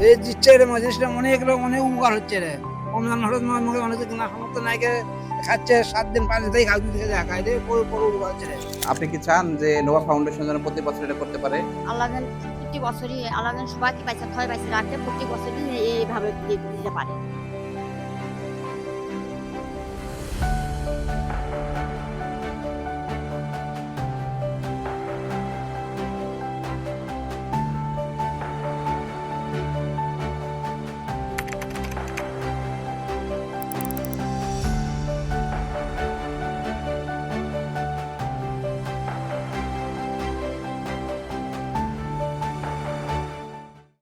এই দিচ্ছে রে জিনিসটা অনেক লোক অনেক উপকার হচ্ছে রে। রমজান হঠাৎ মুখে অনেক কেনা সমর্থ নাইকে খাচ্ছে 7 দিন 5 দিন থেকে খাওয়া থেকে দেখা খাই রে পুরো উপকার হচ্ছে রে। আপনি কি চান যে নোভা ফাউন্ডেশন যেন প্রতি বছর এটা করতে পারে? আল্লাহের প্রতি বছরই আল্লাহের সবাইকে পয়সা থয় পয়সা রাখতে প্রতি বছরই এইভাবে দিতে পারে।